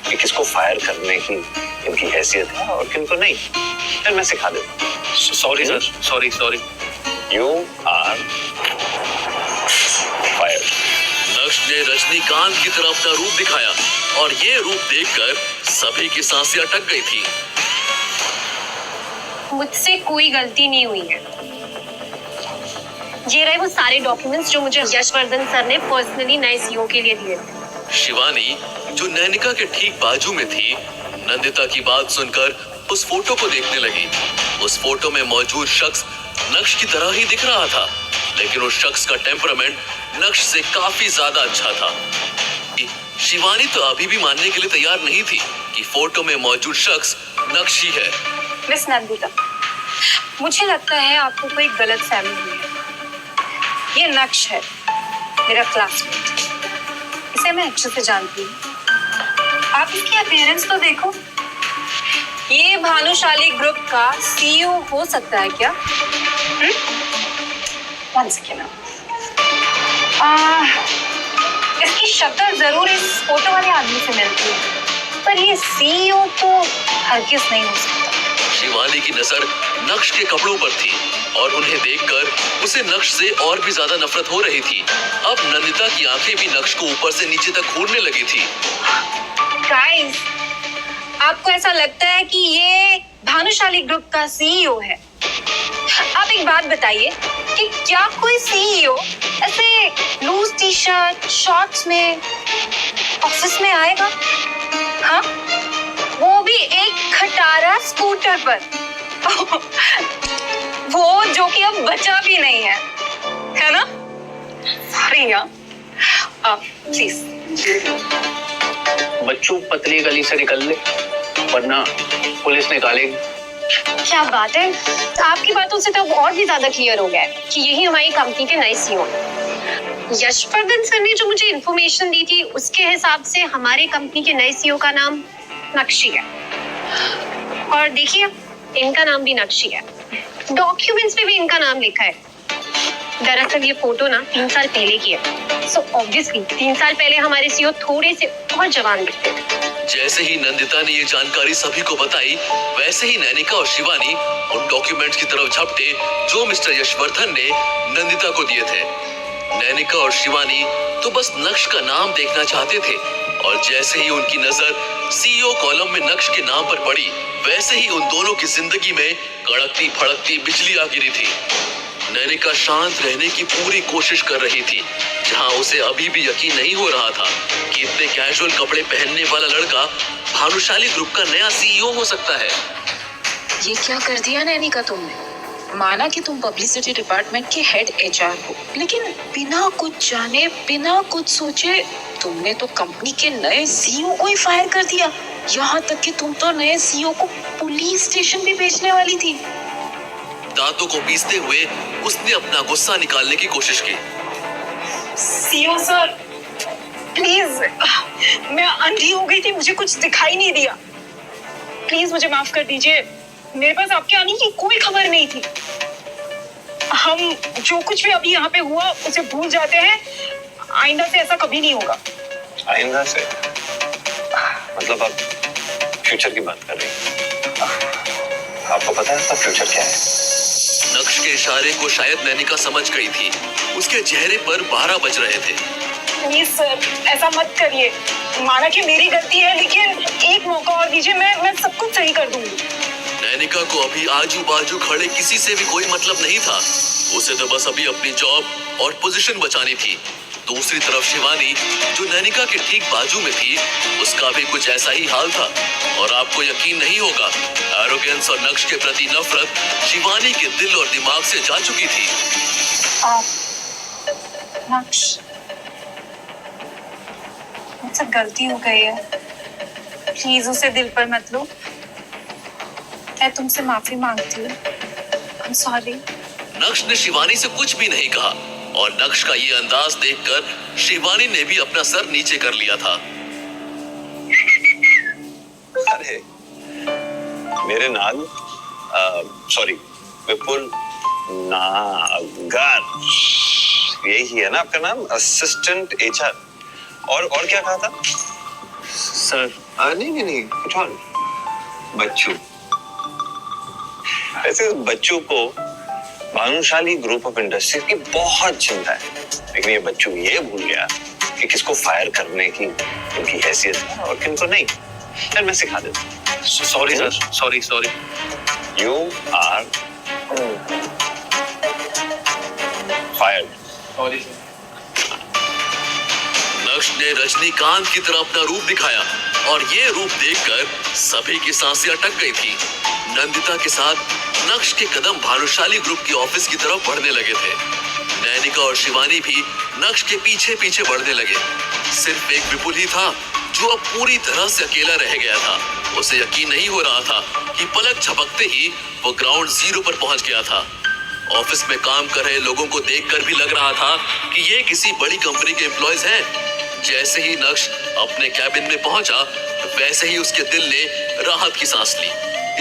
कि किसको फायर करने की इनकी हैसियत है और किनको नहीं। फिर मैं सिखा देता हूँ। Sorry sir, sorry. You are fire. Naksh ने रजनीकांत की तरफ अपना रूप दिखाया और ये रूप देखकर सभी की सांसें अटक गई थी। मुझसे कोई गलती नहीं हुई है। ये रहे वो सारे डॉक्यूमेंट्स जो मुझे यशवर्धन सर ने पर्सनली नए सीईओ के लिए दिए थे। शिवानी जो नैनिका के ठीक बाजू में थी, नंदिता की बात सुनकर उस फोटो को देखने लगी। उस फोटो में मौजूद शख्स नक्श की तरह ही दिख रहा था, लेकिन उस शख्स का टेम्परामेंट नक्श से काफी ज्यादा अच्छा था। शिवानी तो अभी भी मानने के लिए तैयार नहीं थी कि फोटो में मौजूद शख्स नक्श ही है। मिस नंदिता, मुझे लगता है आपको कोई गलत फहमी हुई है। ये नक्श है, मेरा क्लासमेट। इसे मैं अच्छे से जानती हूँ। आप इसकी अपीयरेंस तो देखो। ये भानुशाली ग्रुप का सीईओ हो सकता है क्या? One second now. इसकी शक्ल जरूर इस फोटो वाले आदमी से मिलती है, पर ये सीईओ तो हरगिज़ नहीं हो सकता। शिवानी की नजर नक्श के कपड़ों पर थी और उन्हें देखकर उसे नक्श से और भी ज्यादा नफरत हो रही थी। अब नंदिता की आंखें भी नक्श को ऊपर से नीचे तक घूरने लगी थी। गाइस, आपको ऐसा लगता है कि ये भानुशाली ग्रुप का सीईओ है? आप एक बात बताइए कि क्या कोई सीईओ ऐसे लूज टी शर्ट शॉर्ट्स में ऑफिस में आएगा? हाँ, वो भी एक खटारा स्कूटर पर। वो जो कि अब बचा भी नहीं है ना? सॉरी यार, प्लीज। बच्चों पतली गली से निकल ले, वरना पुलिस निकालेगी। क्या बात है, आपकी बातों से तो अब और भी ज्यादा क्लियर हो गया है कि यही हमारी कंपनी के नए सीईओ हैं। यशवर्धन सर ने जो मुझे इंफॉर्मेशन दी थी उसके हिसाब से हमारे कंपनी के नए सीईओ का नाम नक्शी है। और देखिए, इनका नाम भी नक्शी है। डॉक्यूमेंट्स पे भी इनका नाम लिखा है। दरअसल ये फोटो ना 3 साल पहले की है। सो ऑब्वियसली 3 साल पहले हमारे सीईओ थोड़े से और जवान दिखते थे। जैसे ही नंदिता ने ये जानकारी सभी को बताई, वैसे ही नैनिका और शिवानी उन डॉक्यूमेंट्स की तरफ झपटे जो मिस्टर यशवर्धन ने नंदिता को दिए थे। नैनिका और शिवानी तो बस नक्श का नाम देखना चाहते थे और जैसे ही उनकी नजर सीईओ कॉलम में नक्श के नाम पर पड़ी, वैसे ही उन दोनों की जिंदगी में कड़कती फड़कती बिजली आ गिरी थी। नैनिका शांत रहने की पूरी कोशिश कर रही थी, जहां उसे अभी भी यकीन नहीं हो रहा था कि इतने कैजुअल कपड़े पहनने वाला लड़का भानुशाली ग्रुप का नया सीईओ हो सकता है। ये क्या कर दिया नैनिका तुमने? माना कि तुम पब्लिसिटी डिपार्टमेंट के हेड एचआर हो, लेकिन बिना कुछ जाने बिना कुछ सोचे तुमने तो कंपनी के नए सीईओ को ही फायर कर दिया। यहाँ तक कि तुम तो नए सीईओ को पुलिस स्टेशन भी भेजने वाली थी। दांतों को पीसते हुए उसने अपना गुस्सा निकालने की कोशिश की। सीईओ सर, प्लीज, मैं अंधी हो गई थी, मुझे कुछ दिखाई नहीं दिया। प्लीज मुझे माफ कर दीजिए, मेरे पास आपके आने की कोई खबर नहीं थी। हम जो कुछ भी अभी यहाँ पे हुआ उसे भूल जाते हैं। आइंदा से ऐसा कभी नहीं होगा। आइंदा से मतलब आप फ्यूचर की बात कर रही हैं? आपको पता है आपका फ्यूचर क्या है? नक्श के इशारे को शायद नैनिका समझ गई थी। उसके चेहरे पर 12 बज रहे थे। प्लीज सर, ऐसा मत करिए। माना कि मेरी गलती है, लेकिन एक मौका और दीजिए, मैं सब कुछ सही कर दूंगी। नैनिका को अभी आजू बाजू खड़े किसी से भी कोई मतलब नहीं था। उसे तो बस अभी अपनी जॉब और पोजीशन बचानी थी। दूसरी तरफ शिवानी जो नैनिका के ठीक बाजू में थी, उसका भी कुछ ऐसा ही हाल था। और आपको यकीन नहीं होगा, एरोगेंस और नक्श के प्रति नफरत शिवानी के दिल और दिमाग से जा चुकी थी। नक्श, मुझसे गलती हो गई है, प्लीज उसे दिल पर मत लो। मैं तुमसे माफी मांगती हूँ। I'm sorry। नक्श ने शिवानी से कुछ भी नहीं कहा और नक्श का ये अंदाज देखकर शिवानी ने भी अपना सर नीचे कर लिया था। अरे मेरे नाम सॉरी विपुल नागर, यही है ना आपका नाम? Assistant HR. और क्या कहा था? सर नहीं कुछ और, बच्चू। ऐसे बच्चों को भानुशाली ग्रुप ऑफ इंडस्ट्रीज की बहुत चिंता है, लेकिन ये बच्चू ये भूल गया कि किसको फायर करने की इनकी हैसियत है और किनको नहीं। फिर मैं सिखा देता हूँ। Sorry sir, sorry sorry. You are fired. Sorry sir. Naksh ने रजनीकांत की तरह अपना रूप दिखाया और ये रूप देखकर सभी की सांसें अटक गई थी। नंदिता के साथ नक्श के कदम भानुशाली ग्रुप की ऑफिस की तरफ बढ़ने लगे थे। नैनिका और शिवानी भी नक्श के पीछे पीछे बढ़ने लगे। सिर्फ एक विपुल ही था जो अब पूरी तरह से अकेला रह गया था। उसे यकीन नहीं हो रहा था कि पलक झपकते ही वो ग्राउंड जीरो पर पहुंच गया था। ऑफिस में काम कर रहे लोगों को देखकर भी लग रहा था कि ये किसी बड़ी कंपनी के एम्प्लॉयज हैं। जैसे ही नक्श अपने कैबिन में पहुंचा, वैसे ही उसके दिल ने राहत की सांस ली।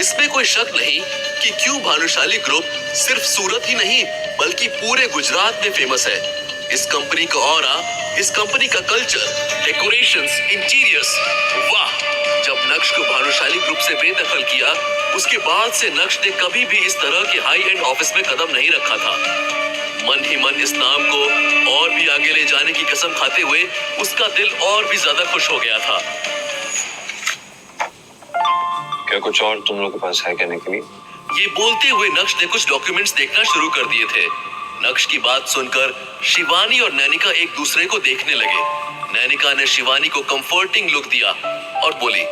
इसमें कोई शक नहीं कि क्यों भानुशाली ग्रुप सिर्फ सूरत ही नहीं बल्कि पूरे गुजरात में फेमस है। इस कंपनी का ऑरा, इस कंपनी का कल्चर, डेकोरेशंस, इंटीरियर्स, वाह! जब नक्श को भानुशाली ग्रुप से बेदखल किया, उसके बाद से नक्श ने कभी भी इस तरह के हाई एंड ऑफिस में कदम नहीं रखा था। मन ही मन इस नाम को और भी आगे ले जाने की कसम खाते हुए उसका दिल और भी ज्यादा खुश हो गया था। क्या कुछ और तुम लोगों के पास है कहने के लिए? ये बोलते हुए नक्श ने कुछ डॉक्यूमेंट्स देखना शुरू कर दिए थे। नक्श की बात सुनकर शिवानी और नैनिका एक दूसरे को देखने लगे। नैनिका ने शिवानी को कंफर्टिंग लुक दिया और बोली,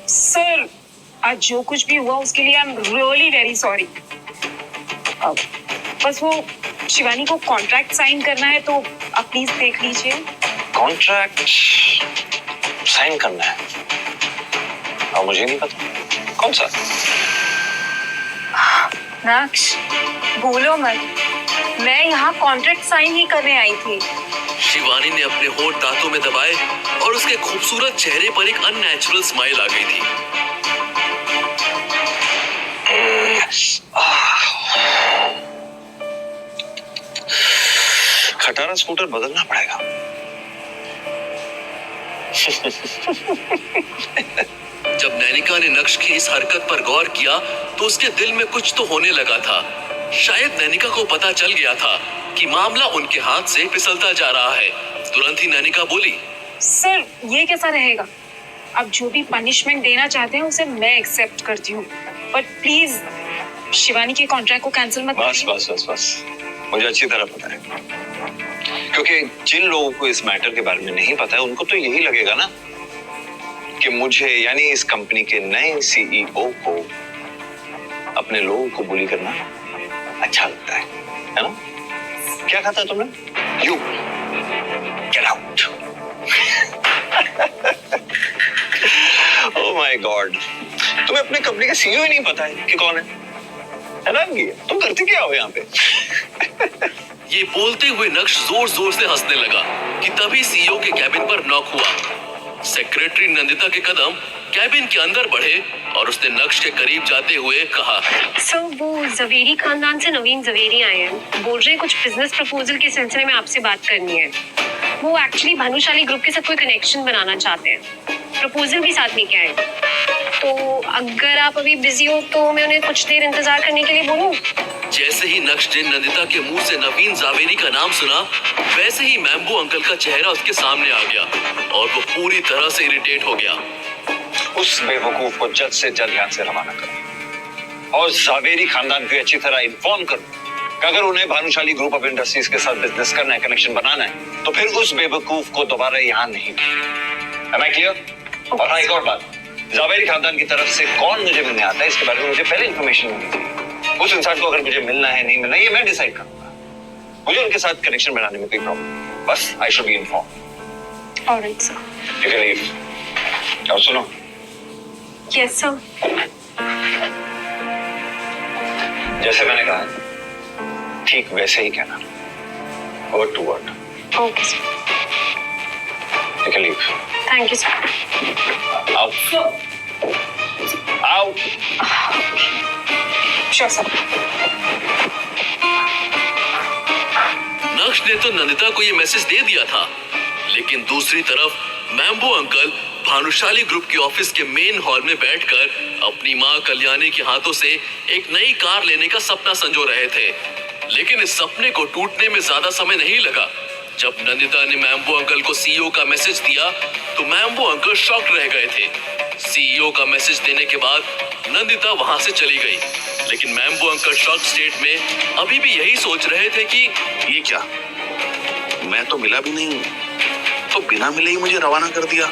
सर, आज जो कुछ भी हुआ उसके लिए I am really very sorry. बस वो शिवानी को कॉन्ट्रैक्ट साइन करना है तो आप प्लीज देख लीजिए। कॉन्ट्रैक्ट साइन करना है? और मुझे नहीं पता कौन सा। नक्श, बोलो मत, मैं यहाँ कॉन्ट्रैक्ट साइन ही करने आई थी। शिवानी ने अपने होंठ दांतों में दबाए और उसके खूबसूरत चेहरे पर एक अननेचुरल स्माइल आ गई थी। खटारा स्कूटर बदलना पड़ेगा। जब नैनिका ने नक्श की इस हरकत पर गौर किया तो उसके दिल में कुछ तो होने लगा था। शायद नैनिका को पता चल गया था कि मामला उनके हाथ से फिसलता जा रहा है। तुरंत ही नैनिका बोली, सर, ये कैसा रहेगा? आप जो भी पनिशमेंट देना चाहते हैं उसे मैं एक्सेप्ट करती हूँ, बट प्लीज शिवानी के कॉन्ट्रैक्ट को कैंसिल मत बस बस बस बस, मुझे अच्छी तरह पता है, क्योंकि जिन लोगों को इस मैटर के बारे में नहीं पता है उनको तो यही लगेगा ना कि मुझे यानी इस कंपनी के नए सीईओ को अपने लोगों को बुली करना अच्छा लगता है ना? क्या कहा था तुमने? You get out. Oh my God, तुम्हें अपने कंपनी का सीईओ ही नहीं पता है कि कौन है ना? तुम करते क्या हो यहाँ पे? ये बोलते हुए नक्श जोर जोर से हंसने लगा कि तभी सीईओ के कैबिन पर नॉक हुआ। सेक्रेटरी नंदिता के कदम कैबिन के अंदर बढ़े और उसने नक्श के करीब जाते हुए कहा, सर, वो जवेरी खानदान से नवीन जवेरी आए हैं, बोल रहे हैं कुछ बिजनेस प्रपोजल के सिलसिले में आपसे बात करनी है। वो एक्चुअली भानुशाली ग्रुप के साथ कोई कनेक्शन बनाना चाहते हैं, प्रपोजल भी साथ लेके आए। तो अगर आप अभी बिजी हो तो मैं उन्हें कुछ देर इंतजार करने के लिए बोलूं? जैसे ही नक्श ने नंदिता के मुंह से नवीन जावेरी का नाम सुना, वैसे ही मैम्बू अंकल का चेहरा उसके सामने आ गया और वो पूरी तरह से इरिटेट हो गया। उस बेवकूफ को जल्द से जल्द यहाँ से रवाना करो और जावेरी खानदान को अच्छी तरह इन्फॉर्म करो कि अगर उन्हें भानुशाली ग्रुप ऑफ इंडस्ट्रीज के साथ बिजनेस करना है, कनेक्शन बनाना है, तो फिर उस बेवकूफ को दोबारा यहाँ नहीं। Am I clear? और हाँ, एक और बात, जावेरी खानदान की तरफ से कौन मुझे मिलने आता है इसके बारे में मुझे पहले इन्फॉर्मेशन मिलनी चाहिए। उस इंसान को अगर मुझे मिलना है नहीं मिलना, ये मैं डिसाइड करूंगा। मुझे उनके साथ कनेक्शन बनाने में कोई प्रॉब्लम, बस I should be inform. Alright sir. You can leave. और सुनो, यस सर। जैसे मैंने कहा ठीक वैसे ही कहना, word to word. Okay sir. You can leave. Thank you sir. Out out. Sure sir. Naksh ने तो नंदिता को ये मैसेज दे दिया था, लेकिन दूसरी तरफ मैम्बू अंकल भानुशाली ग्रुप के ऑफिस के मेन हॉल में बैठकर अपनी माँ कल्याणी के हाथों से एक नई कार लेने का सपना संजो रहे थे। लेकिन इस सपने को टूटने में ज्यादा समय नहीं लगा। जब नंदिता ने मैम्बो अंकल को सीईओ का मैसेज दिया तो मैम्बो अंकल शॉक रह गए थे। सीईओ का मैसेज देने के बाद नंदिता वहां से चली गई, लेकिन मैम्बो अंकल शॉक स्टेट में अभी भी यही सोच रहे थे कि ये क्या, मैं तो मिला भी नहीं, तो बिना मिले ही मुझे रवाना कर दिया।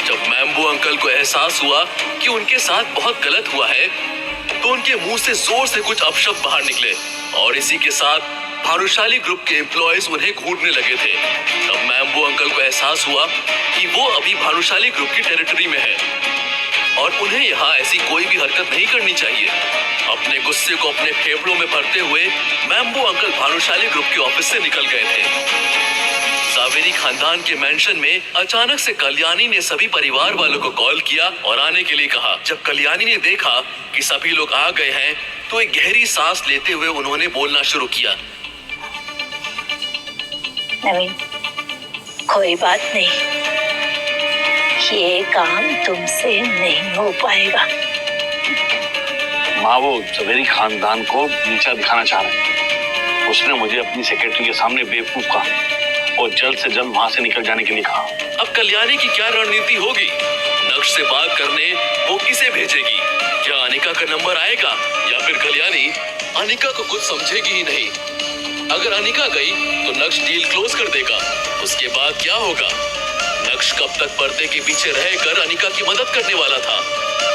जब मैम्बो अंकल को एहसास हुआ कि उनके साथ बहुत गलत हुआ है तो उनके मुंह से जोर से कुछ अपशब्द बाहर निकले और इसी के साथ भानुशाली ग्रुप के एम्प्लॉयज उन्हें घूरने लगे थे। तब मैम्बो अंकल को एहसास हुआ कि वो अभी भानुशाली ग्रुप की टेरिटरी में है और उन्हें यहाँ ऐसी कोई भी हरकत नहीं करनी चाहिए। अपने गुस्से को अपने फेफड़ों में भरते हुए मैम्बो अंकल भानुशाली ग्रुप के ऑफिस से निकल गए थे। सावेरी खानदान के मेंशन में अचानक से कल्याणी ने सभी परिवार वालों को कॉल किया और आने के लिए कहा। जब कल्याणी ने देखा कि सभी लोग आ गए हैं तो एक गहरी सांस लेते हुए उन्होंने बोलना शुरू किया। नवीन, कोई बात नहीं, ये काम तुमसे नहीं हो पाएगा। माँ वो सवेरी खानदान को नीचा दिखाना चाह रहे हैं। उसने मुझे अपनी सेक्रेटरी के सामने बेवकूफ कहा और जल्द से जल्द वहां से निकल जाने के लिए कहा। अब कल्याणी की क्या रणनीति होगी? नक्श से बात करने वो किसे भेजेगी? क्या अनिका का नंबर आएगा या फिर कल्याणी अनिका को कुछ समझेगी ही नहीं? अगर अनिका गई तो नक्श डील क्लोज कर देगा। उसके बाद क्या होगा? नक्श कब तक पर्दे के पीछे रहकर अनिका की मदद करने वाला था?